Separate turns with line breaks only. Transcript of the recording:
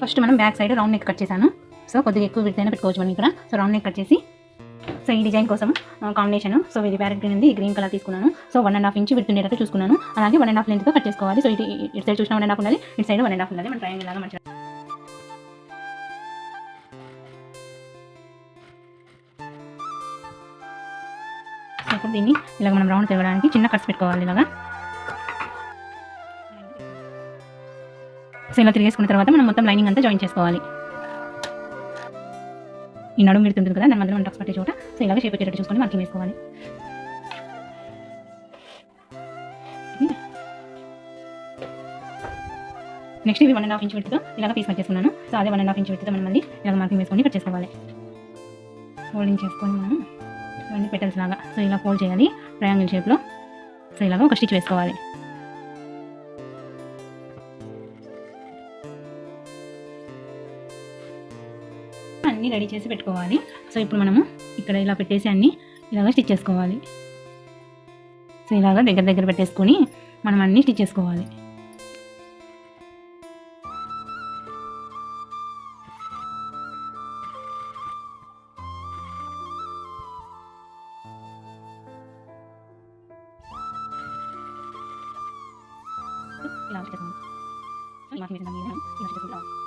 First మనం back side round neck cut చేశాను. So కొద్దిగా ఎక్కువ విడతైనా పెట్టుకోవచ్చు మనం ఇక్కడ. సో రౌండ్ నెక్ కట్ చేసి, సో ఈ డిజైన్ కోసం కాంబినేషన్, సో ఇది ప్యారెట్ గ్రీన్ ఉంది, ఈ గ్రీన్ కలర్ తీసుకున్నాను. సో 1.5 ఇంచ్ విడ్త్ ఉండేటట్టు చూసుకున్నాను. అలాగే 1.5 లెంత్తో కట్ చేసుకోవాలి. సో ఇటు సైడ్ చూసిన 1.5 ఉండాలి, ఇటు సైడ్ 1.5 ఉండాలి. మన ట్రయాంగిల్ లాగా మంచిగా. సో ఇప్పుడు దీన్ని ఇలాగ మనం రౌండ్ తిరగడానికి చిన్న కట్స్ పెట్టుకోవాలి ఇలాగా. సో ఇలా తిరిగేసుకున్న తర్వాత మనం మొత్తం లైనింగ్ అంతా జాయిన్ చేసుకోవాలి. ఈ నడుము విడుతుంటుంది కదా, దాని మధ్యలో మనం టక్స్ పట్టే చోట సో ఇలాగ షేప్ వచ్చేటట్టు చూసుకొని మార్కింగ్ వేసుకోవాలి. నెక్స్ట్ ఇవి 1.5 ఇంచ్ విడ్త్తో ఇలాగ పీస్ కట్ చేసుకున్నాను. సో అదే 1.5 ఇంచ్ విడ్త్తో మనం మళ్ళీ ఇలాగ మార్కింగ్ వేసుకొని కట్ చేసుకోవాలి. ఫోల్డింగ్ చేసుకొని మనం ఇవన్నీ పెటల్స్ లాగా సో ఇలా ఫోల్డ్ చేయాలి ట్రయాంగిల్ షేప్లో. సో ఇలాగ ఒక స్టిచ్ వేసుకోవాలి. అన్నీ రెడీ చేసి పెట్టుకోవాలి. సో ఇప్పుడు మనము ఇక్కడ ఇలా పెట్టేసి అన్నీ ఇలాగ స్టిచ్ చేసుకోవాలి. సో ఇలాగ దగ్గర పెట్టేసుకొని మనం అన్నీ స్టిచ్ చేసుకోవాలి. ఇలా స్టిచ్ చేసుకోవాలి. ఇలా స్టిచ్ చేసుకోవాలి.